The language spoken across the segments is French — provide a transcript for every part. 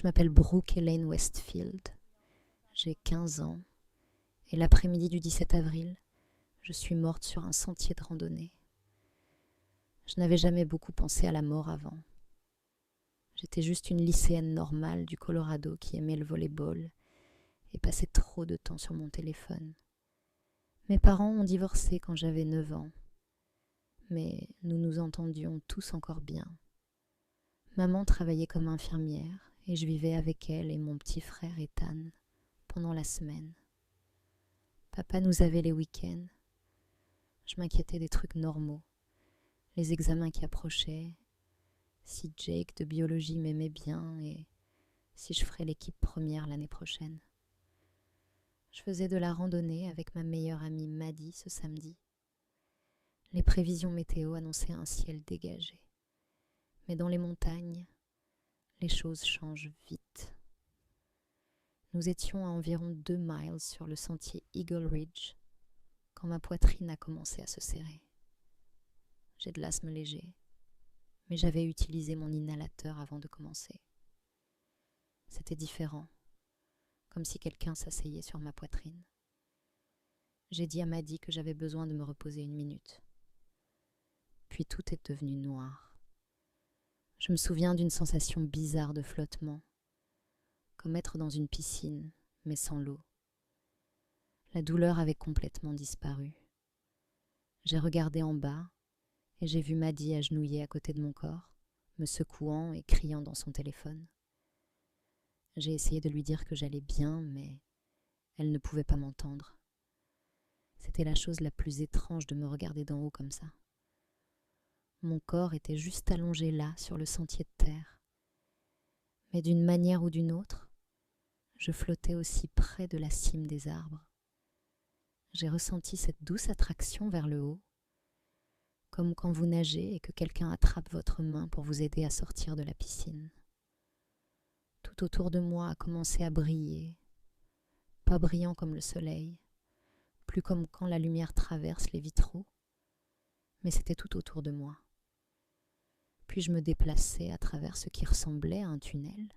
m'appelle Brooke Elaine Westfield. J'ai 15 ans et l'après-midi du 17 avril, je suis morte sur un sentier de randonnée. Je n'avais jamais beaucoup pensé à la mort avant. J'étais juste une lycéenne normale du Colorado qui aimait le volley-ball et passait trop de temps sur mon téléphone. Mes parents ont divorcé quand j'avais 9 ans, mais nous nous entendions tous encore bien. Maman travaillait comme infirmière et je vivais avec elle et mon petit frère Ethan pendant la semaine. Papa nous avait les week-ends. Je m'inquiétais des trucs normaux, les examens qui approchaient, si Jake de biologie m'aimait bien et si je ferais l'équipe première l'année prochaine. Je faisais de la randonnée avec ma meilleure amie Maddie ce samedi. Les prévisions météo annonçaient un ciel dégagé. Mais dans les montagnes, les choses changent vite. Nous étions à environ 2 miles sur le sentier Eagle Ridge quand ma poitrine a commencé à se serrer. J'ai de l'asthme léger, mais j'avais utilisé mon inhalateur avant de commencer. C'était différent, comme si quelqu'un s'asseyait sur ma poitrine. J'ai dit à Maddie que j'avais besoin de me reposer 1 minute. Puis tout est devenu noir. Je me souviens d'une sensation bizarre de flottement, comme être dans une piscine, mais sans l'eau. La douleur avait complètement disparu. J'ai regardé en bas et j'ai vu Maddie agenouillée à côté de mon corps, me secouant et criant dans son téléphone. J'ai essayé de lui dire que j'allais bien, mais elle ne pouvait pas m'entendre. C'était la chose la plus étrange de me regarder d'en haut comme ça. Mon corps était juste allongé là, sur le sentier de terre. Mais d'une manière ou d'une autre, je flottais aussi près de la cime des arbres. J'ai ressenti cette douce attraction vers le haut, comme quand vous nagez et que quelqu'un attrape votre main pour vous aider à sortir de la piscine. Tout autour de moi a commencé à briller, pas brillant comme le soleil, plus comme quand la lumière traverse les vitraux, mais c'était tout autour de moi. Puis je me déplaçais à travers ce qui ressemblait à un tunnel.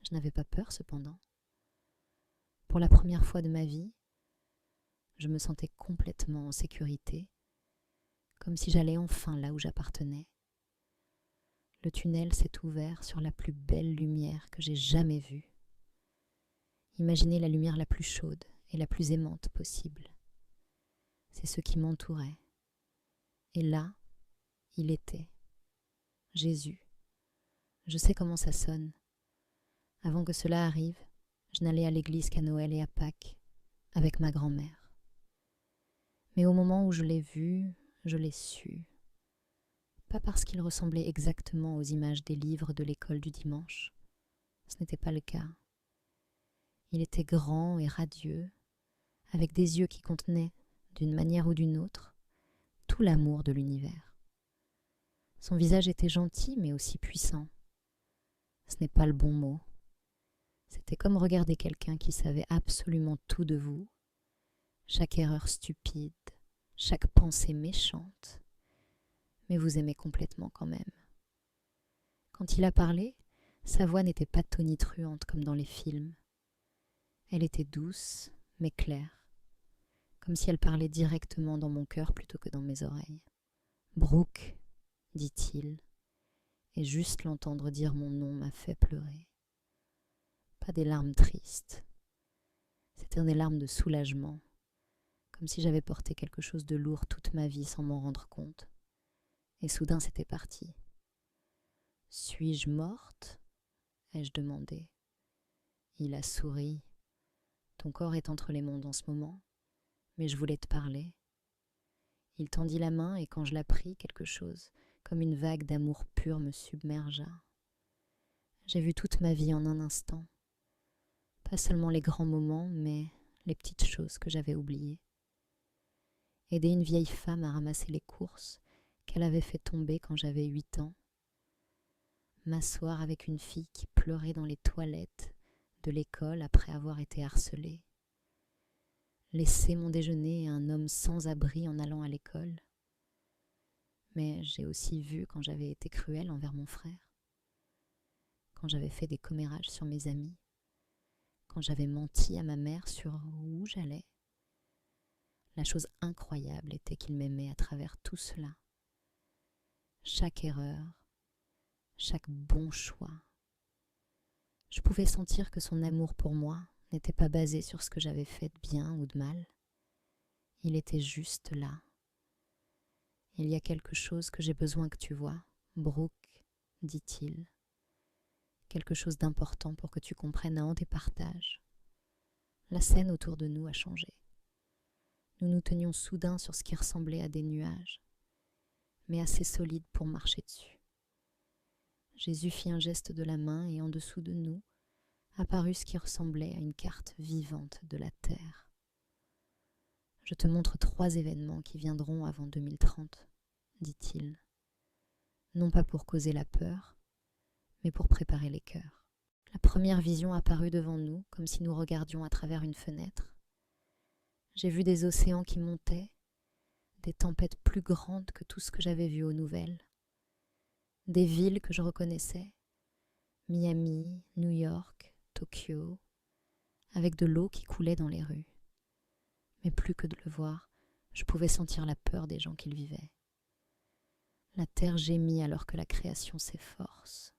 Je n'avais pas peur cependant. Pour la première fois de ma vie, je me sentais complètement en sécurité, comme si j'allais enfin là où j'appartenais. Le tunnel s'est ouvert sur la plus belle lumière que j'ai jamais vue. Imaginez la lumière la plus chaude et la plus aimante possible. C'est ce qui m'entourait. Et là, il était. Jésus. Je sais comment ça sonne. Avant que cela arrive, je n'allais à l'église qu'à Noël et à Pâques, avec ma grand-mère. Mais au moment où je l'ai vu, je l'ai su. Pas parce qu'il ressemblait exactement aux images des livres de l'école du dimanche. Ce n'était pas le cas. Il était grand et radieux, avec des yeux qui contenaient, d'une manière ou d'une autre, tout l'amour de l'univers. Son visage était gentil, mais aussi puissant. Ce n'est pas le bon mot. C'était comme regarder quelqu'un qui savait absolument tout de vous, chaque erreur stupide, chaque pensée méchante, mais vous aimez complètement quand même. Quand il a parlé, sa voix n'était pas tonitruante comme dans les films. Elle était douce, mais claire, comme si elle parlait directement dans mon cœur plutôt que dans mes oreilles. « Brooke », dit-il, et juste l'entendre dire mon nom m'a fait pleurer. Pas des larmes tristes, c'était des larmes de soulagement, comme si j'avais porté quelque chose de lourd toute ma vie sans m'en rendre compte. Et soudain c'était parti. « Suis-je morte ?» ai-je demandé. Il a souri. « Ton corps est entre les mondes en ce moment, mais je voulais te parler. » Il tendit la main et quand je la pris, quelque chose, comme une vague d'amour pur, me submergea. J'ai vu toute ma vie en un instant. Pas seulement les grands moments, mais les petites choses que j'avais oubliées. Aider une vieille femme à ramasser les courses qu'elle avait fait tomber quand j'avais 8 ans. M'asseoir avec une fille qui pleurait dans les toilettes de l'école après avoir été harcelée. Laisser mon déjeuner à un homme sans abri en allant à l'école. Mais j'ai aussi vu quand j'avais été cruelle envers mon frère. quand j'avais fait des commérages sur mes amis, quand j'avais menti à ma mère sur où j'allais. La chose incroyable était qu'il m'aimait à travers tout cela. Chaque erreur, chaque bon choix. Je pouvais sentir que son amour pour moi n'était pas basé sur ce que j'avais fait de bien ou de mal. Il était juste là. Il y a quelque chose que j'ai besoin que tu vois, Brooke, dit-il. Quelque chose d'important pour que tu comprennes un des partages. La scène autour de nous a changé. Nous nous tenions soudains sur ce qui ressemblait à des nuages, mais assez solides pour marcher dessus. Jésus fit un geste de la main et en dessous de nous apparut ce qui ressemblait à une carte vivante de la Terre. Je te montre 3 événements qui viendront avant 2030, dit-il. Non pas pour causer la peur, mais pour préparer les cœurs. La première vision apparut devant nous, comme si nous regardions à travers une fenêtre. J'ai vu des océans qui montaient, des tempêtes plus grandes que tout ce que j'avais vu aux nouvelles, des villes que je reconnaissais, Miami, New York, Tokyo, avec de l'eau qui coulait dans les rues. Mais plus que de le voir, je pouvais sentir la peur des gens qui le vivaient. La terre gémit alors que la création s'efforce,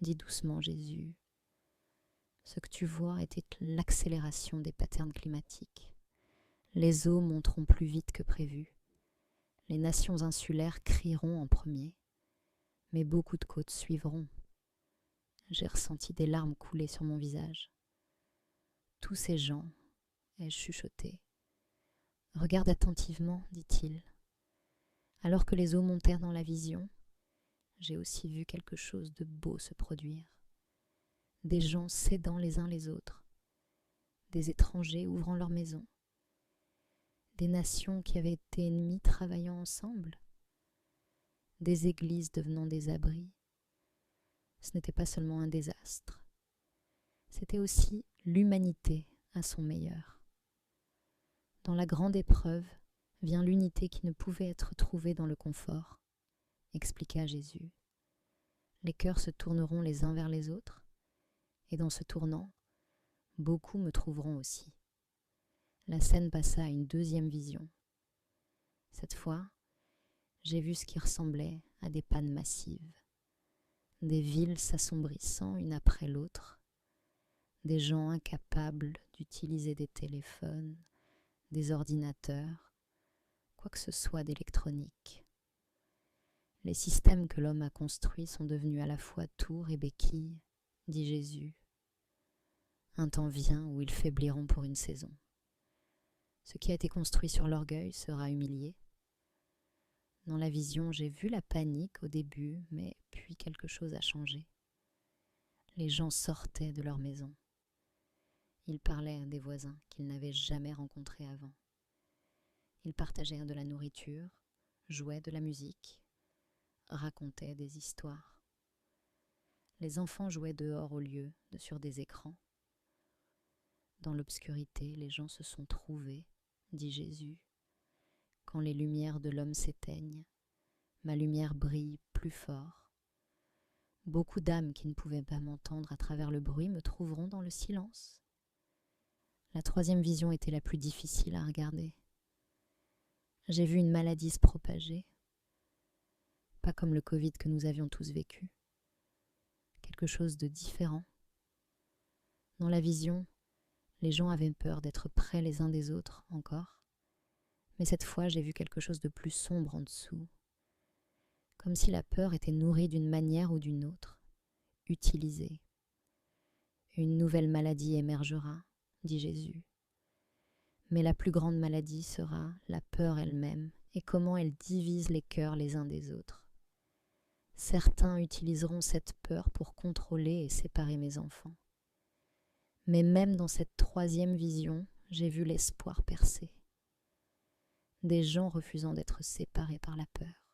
dit doucement Jésus. Ce que tu vois était l'accélération des patterns climatiques. Les eaux monteront plus vite que prévu. Les nations insulaires crieront en premier, mais beaucoup de côtes suivront. J'ai ressenti des larmes couler sur mon visage. Tous ces gens, ai-je chuchoté. Regarde attentivement, dit-il. Alors que les eaux montèrent dans la vision, j'ai aussi vu quelque chose de beau se produire. Des gens s'aidant les uns les autres, des étrangers ouvrant leurs maisons, des nations qui avaient été ennemies travaillant ensemble, des églises devenant des abris. Ce n'était pas seulement un désastre, c'était aussi l'humanité à son meilleur. Dans la grande épreuve vient l'unité qui ne pouvait être trouvée dans le confort, expliqua Jésus. Les cœurs se tourneront les uns vers les autres, et dans ce tournant, beaucoup me trouveront aussi. La scène passa à une deuxième vision. Cette fois, j'ai vu ce qui ressemblait à des pannes massives. Des villes s'assombrissant une après l'autre, des gens incapables d'utiliser des téléphones, des ordinateurs, quoi que ce soit d'électronique. Les systèmes que l'homme a construits sont devenus à la fois tours et béquilles, dit Jésus. Un temps vient où ils faibliront pour une saison. Ce qui a été construit sur l'orgueil sera humilié. Dans la vision, j'ai vu la panique au début, mais puis quelque chose a changé. Les gens sortaient de leur maison. Ils parlaient à des voisins qu'ils n'avaient jamais rencontrés avant. Ils partagèrent de la nourriture, jouaient de la musique, racontaient des histoires. Les enfants jouaient dehors au lieu de sur des écrans. Dans l'obscurité, les gens se sont trouvés, dit Jésus. Quand les lumières de l'homme s'éteignent, ma lumière brille plus fort. Beaucoup d'âmes qui ne pouvaient pas m'entendre à travers le bruit me trouveront dans le silence. La troisième vision était la plus difficile à regarder. J'ai vu une maladie se propager, pas comme le Covid que nous avions tous vécu. Quelque chose de différent. Dans la vision, les gens avaient peur d'être près les uns des autres encore, mais cette fois j'ai vu quelque chose de plus sombre en dessous, comme si la peur était nourrie d'une manière ou d'une autre, utilisée. Une nouvelle maladie émergera, dit Jésus. Mais la plus grande maladie sera la peur elle-même et comment elle divise les cœurs les uns des autres. Certains utiliseront cette peur pour contrôler et séparer mes enfants. Mais même dans cette troisième vision, j'ai vu l'espoir percer. Des gens refusant d'être séparés par la peur.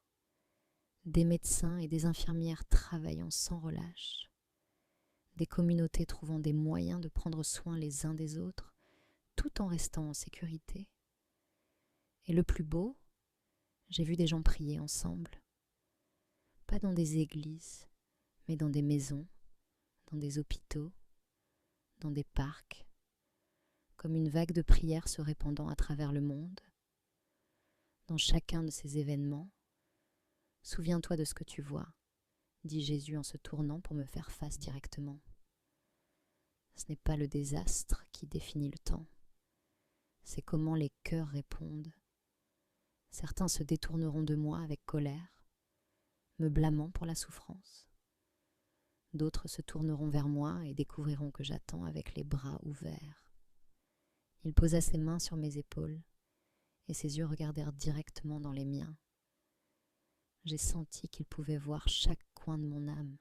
Des médecins et des infirmières travaillant sans relâche. Des communautés trouvant des moyens de prendre soin les uns des autres, tout en restant en sécurité. Et le plus beau, j'ai vu des gens prier ensemble. Pas dans des églises, mais dans des maisons, dans des hôpitaux, dans des parcs, comme une vague de prières se répandant à travers le monde. Dans chacun de ces événements, souviens-toi de ce que tu vois, dit Jésus en se tournant pour me faire face directement. Ce n'est pas le désastre qui définit le temps, c'est comment les cœurs répondent. Certains se détourneront de moi avec colère, me blâmant pour la souffrance. D'autres se tourneront vers moi et découvriront que j'attends avec les bras ouverts. Il posa ses mains sur mes épaules et ses yeux regardèrent directement dans les miens. J'ai senti qu'il pouvait voir chaque coin de mon âme.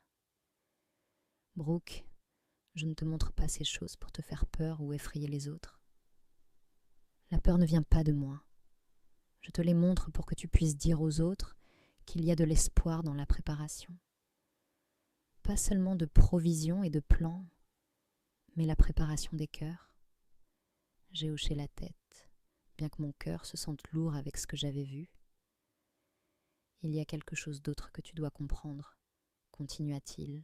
Brooke, je ne te montre pas ces choses pour te faire peur ou effrayer les autres. La peur ne vient pas de moi. Je te les montre pour que tu puisses dire aux autres qu'il y a de l'espoir dans la préparation. Pas seulement de provisions et de plans, mais la préparation des cœurs. J'ai hoché la tête, bien que mon cœur se sente lourd avec ce que j'avais vu. Il y a quelque chose d'autre que tu dois comprendre, continua-t-il.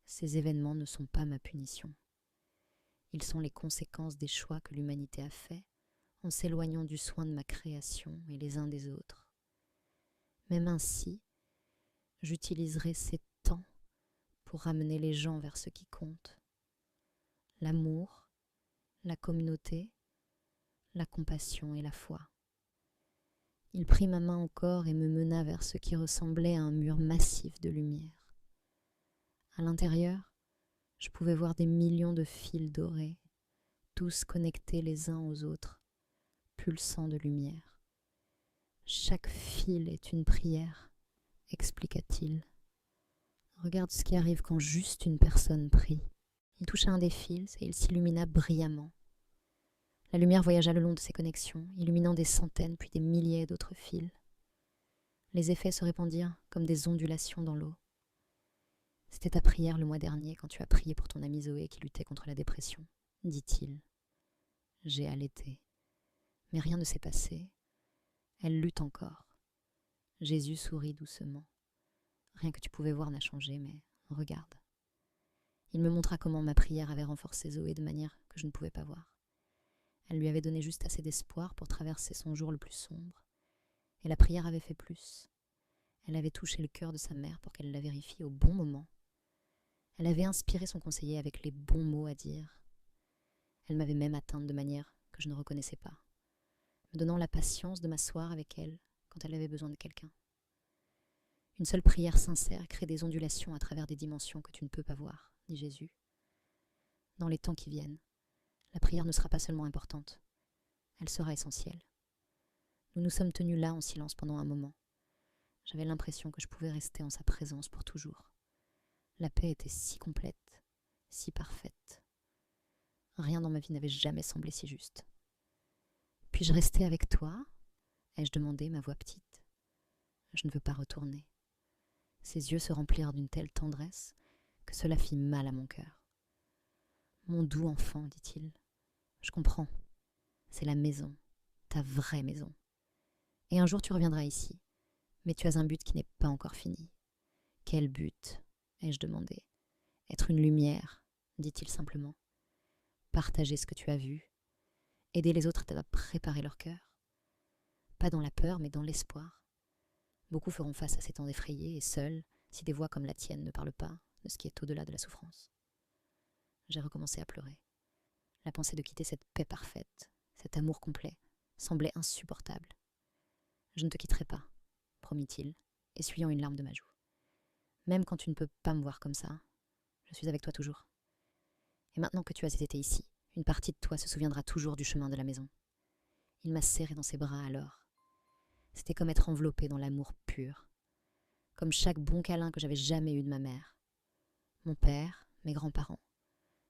Ces événements ne sont pas ma punition. Ils sont les conséquences des choix que l'humanité a faits en s'éloignant du soin de ma création et les uns des autres. Même ainsi, j'utiliserai ces temps pour ramener les gens vers ce qui compte. L'amour, la communauté, la compassion et la foi. Il prit ma main encore et me mena vers ce qui ressemblait à un mur massif de lumière. À l'intérieur, je pouvais voir des millions de fils dorés, tous connectés les uns aux autres, pulsant de lumière. Chaque fil est une prière, expliqua-t-il. Regarde ce qui arrive quand juste une personne prie. Il toucha un des fils et il s'illumina brillamment. La lumière voyagea le long de ces connexions, illuminant des centaines puis des milliers d'autres fils. Les effets se répandirent comme des ondulations dans l'eau. C'était ta prière le mois dernier quand tu as prié pour ton amie Zoé qui luttait contre la dépression, dit-il. J'ai allaité. Mais rien ne s'est passé. Elle lutte encore. Jésus sourit doucement. Rien que tu pouvais voir n'a changé, mais regarde. Il me montra comment ma prière avait renforcé Zoé de manière que je ne pouvais pas voir. Elle lui avait donné juste assez d'espoir pour traverser son jour le plus sombre. Et la prière avait fait plus. Elle avait touché le cœur de sa mère pour qu'elle la vérifie au bon moment. Elle avait inspiré son conseiller avec les bons mots à dire. Elle m'avait même atteinte de manière que je ne reconnaissais pas, me donnant la patience de m'asseoir avec elle quand elle avait besoin de quelqu'un. Une seule prière sincère crée des ondulations à travers des dimensions que tu ne peux pas voir, dit Jésus. Dans les temps qui viennent, la prière ne sera pas seulement importante, elle sera essentielle. Nous nous sommes tenus là en silence pendant un moment. J'avais l'impression que je pouvais rester en sa présence pour toujours. La paix était si complète, si parfaite. Rien dans ma vie n'avait jamais semblé si juste. Puis-je rester avec toi ? ai-je demandé, ma voix petite. Je ne veux pas retourner. Ses yeux se remplirent d'une telle tendresse que cela fit mal à mon cœur. Mon doux enfant, dit-il, je comprends. C'est la maison, ta vraie maison. Et un jour tu reviendras ici, mais tu as un but qui n'est pas encore fini. Quel but ? ai-je demandé. Être une lumière, dit-il simplement. Partager ce que tu as vu, aider les autres à préparer leur cœur. Pas dans la peur, mais dans l'espoir. Beaucoup feront face à ces temps effrayés et seuls si des voix comme la tienne ne parlent pas de ce qui est au-delà de la souffrance. J'ai recommencé à pleurer. La pensée de quitter cette paix parfaite, cet amour complet, semblait insupportable. Je ne te quitterai pas, promit-il, essuyant une larme de ma joue. Même quand tu ne peux pas me voir comme ça, je suis avec toi toujours. Et maintenant que tu as été ici, une partie de toi se souviendra toujours du chemin de la maison. Il m'a serré dans ses bras alors. C'était comme être enveloppé dans l'amour pur. Comme chaque bon câlin que j'avais jamais eu de ma mère. Mon père, mes grands-parents.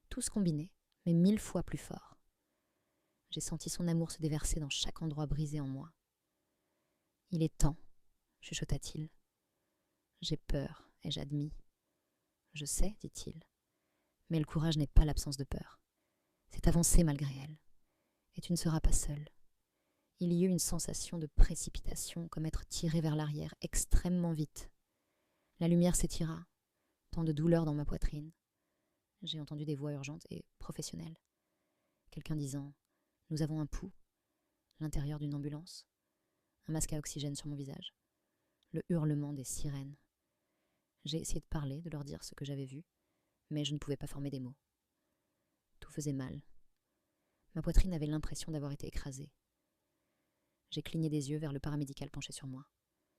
Tous combinés, mais 1000 fois plus forts. J'ai senti son amour se déverser dans chaque endroit brisé en moi. Il est temps, chuchota-t-il. J'ai peur, ai-je admis. Je sais, dit-il. Mais le courage n'est pas l'absence de peur. C'est avancer malgré elle. Et tu ne seras pas seul. Il y eut une sensation de précipitation, comme être tiré vers l'arrière extrêmement vite. La lumière s'étira, tant de douleur dans ma poitrine. j'ai entendu des voix urgentes et professionnelles. Quelqu'un disant « Nous avons un pouls », l'intérieur d'une ambulance, un masque à oxygène sur mon visage, le hurlement des sirènes. J'ai essayé de parler, de leur dire ce que j'avais vu, mais je ne pouvais pas former des mots. Tout faisait mal. Ma poitrine avait l'impression d'avoir été écrasée. J'ai cligné des yeux vers le paramédical penché sur moi.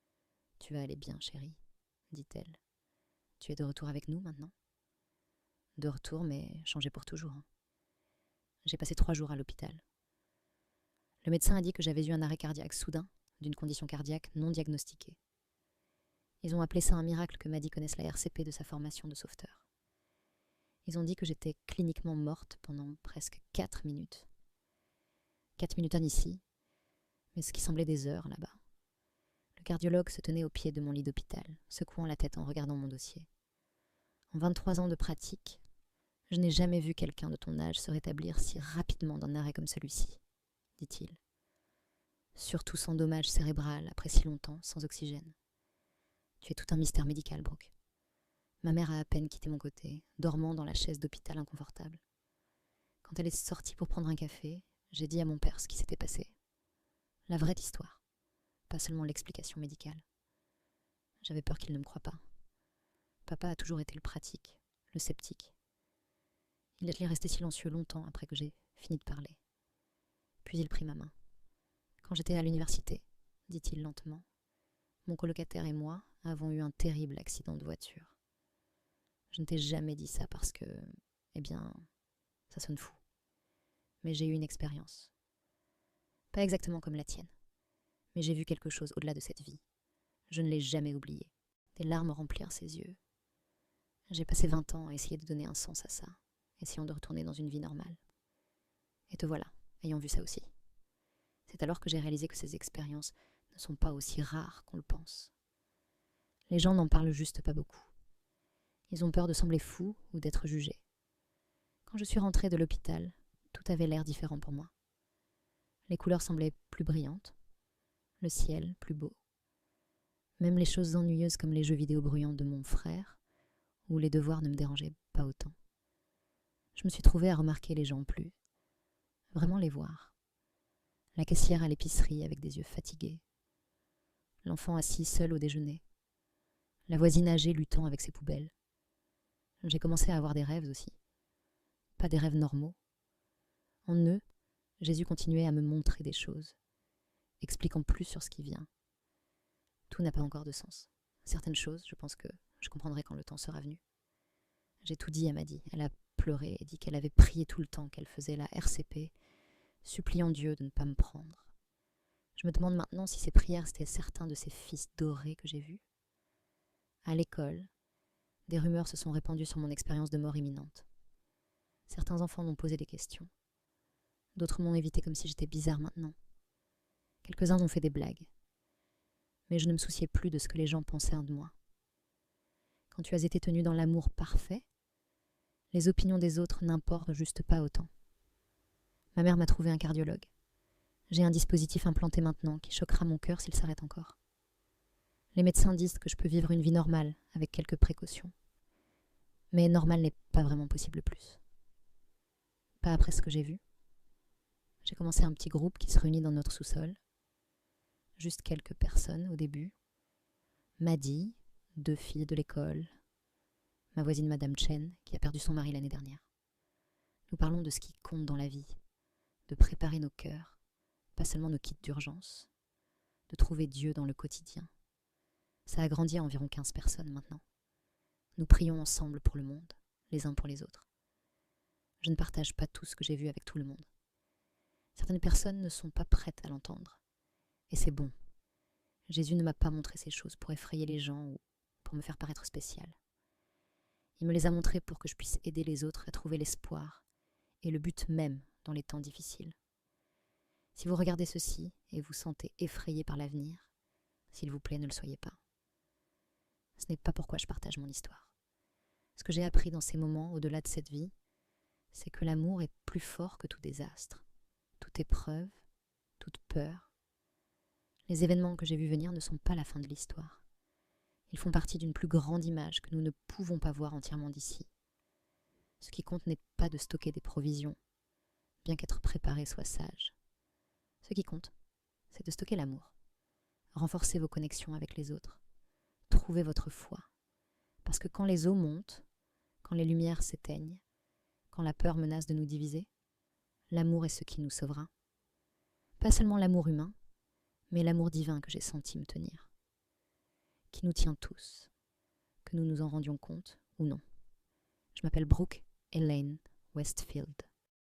« Tu vas aller bien, chérie, » dit-elle. « Tu es de retour avec nous maintenant ?» De retour, mais changé pour toujours. J'ai passé 3 jours à l'hôpital. Le médecin a dit que j'avais eu un arrêt cardiaque soudain d'une condition cardiaque non diagnostiquée. Ils ont appelé ça un miracle que Maddy connaisse la RCP de sa formation de sauveteur. Ils ont dit que j'étais cliniquement morte pendant presque 4 minutes. 4 minutes ici, mais ce qui semblait des heures là-bas. Le cardiologue se tenait au pied de mon lit d'hôpital, secouant la tête en regardant mon dossier. En 23 ans de pratique, je n'ai jamais vu quelqu'un de ton âge se rétablir si rapidement d'un arrêt comme celui-ci, dit-il. Surtout sans dommage cérébral après si longtemps, sans oxygène. Tu es tout un mystère médical, Brooke. Ma mère a à peine quitté mon côté, dormant dans la chaise d'hôpital inconfortable. Quand elle est sortie pour prendre un café, j'ai dit à mon père ce qui s'était passé. La vraie histoire, pas seulement l'explication médicale. J'avais peur qu'il ne me croie pas. Papa a toujours été le pratique, le sceptique. Il est resté silencieux longtemps après que j'ai fini de parler. Puis il prit ma main. Quand j'étais à l'université, dit-il lentement, mon colocataire et moi avons eu un terrible accident de voiture. Je ne t'ai jamais dit ça parce que, ça sonne fou. Mais j'ai eu une expérience. Pas exactement comme la tienne, mais j'ai vu quelque chose au-delà de cette vie. Je ne l'ai jamais oublié. Des larmes remplirent ses yeux. J'ai passé 20 ans à essayer de donner un sens à ça, essayant de retourner dans une vie normale. Et te voilà, ayant vu ça aussi. C'est alors que j'ai réalisé que ces expériences ne sont pas aussi rares qu'on le pense. Les gens n'en parlent juste pas beaucoup. Ils ont peur de sembler fous ou d'être jugés. Quand je suis rentrée de l'hôpital, tout avait l'air différent pour moi. Les couleurs semblaient plus brillantes, le ciel plus beau. Même les choses ennuyeuses comme les jeux vidéo bruyants de mon frère ou les devoirs ne me dérangeaient pas autant. Je me suis trouvée à remarquer les gens plus, vraiment les voir. La caissière à l'épicerie avec des yeux fatigués, l'enfant assis seul au déjeuner, la voisine âgée luttant avec ses poubelles. J'ai commencé à avoir des rêves aussi. Pas des rêves normaux. En eux, Jésus continuait à me montrer des choses, expliquant plus sur ce qui vient. Tout n'a pas encore de sens. Certaines choses, je pense que je comprendrai quand le temps sera venu. J'ai tout dit à Maddy. Elle a pleuré et dit qu'elle avait prié tout le temps qu'elle faisait la RCP, suppliant Dieu de ne pas me prendre. Je me demande maintenant si ces prières étaient certains de ces fils dorés que j'ai vus. À l'école, des rumeurs se sont répandues sur mon expérience de mort imminente. Certains enfants m'ont posé des questions. D'autres m'ont évité comme si j'étais bizarre maintenant. Quelques-uns ont fait des blagues. Mais je ne me souciais plus de ce que les gens pensaient de moi. Quand tu as été tenu dans l'amour parfait, les opinions des autres n'importent juste pas autant. Ma mère m'a trouvé un cardiologue. J'ai un dispositif implanté maintenant qui choquera mon cœur s'il s'arrête encore. Les médecins disent que je peux vivre une vie normale avec quelques précautions. Mais normal n'est pas vraiment possible plus. Pas après ce que j'ai vu. J'ai commencé un petit groupe qui se réunit dans notre sous-sol. Juste quelques personnes au début. Maddy, 2 filles de l'école, ma voisine Madame Chen, qui a perdu son mari l'année dernière. Nous parlons de ce qui compte dans la vie, de préparer nos cœurs, pas seulement nos kits d'urgence, de trouver Dieu dans le quotidien. Ça a grandi à environ 15 personnes maintenant. Nous prions ensemble pour le monde, les uns pour les autres. Je ne partage pas tout ce que j'ai vu avec tout le monde. Certaines personnes ne sont pas prêtes à l'entendre. Et c'est bon. Jésus ne m'a pas montré ces choses pour effrayer les gens ou pour me faire paraître spécial. Il me les a montrées pour que je puisse aider les autres à trouver l'espoir et le but même dans les temps difficiles. Si vous regardez ceci et vous sentez effrayé par l'avenir, s'il vous plaît, ne le soyez pas. Ce n'est pas pourquoi je partage mon histoire. Ce que j'ai appris dans ces moments au-delà de cette vie, c'est que l'amour est plus fort que tout désastre, toute épreuve, toute peur. Les événements que j'ai vus venir ne sont pas la fin de l'histoire. Ils font partie d'une plus grande image que nous ne pouvons pas voir entièrement d'ici. Ce qui compte n'est pas de stocker des provisions, bien qu'être préparé soit sage. Ce qui compte, c'est de stocker l'amour. Renforcez vos connexions avec les autres. Trouvez votre foi. Parce que quand les eaux montent, quand les lumières s'éteignent, quand la peur menace de nous diviser, l'amour est ce qui nous sauvera. Pas seulement l'amour humain, mais l'amour divin que j'ai senti me tenir. Qui nous tient tous, que nous nous en rendions compte ou non. Je m'appelle Brooke Elaine Westfield.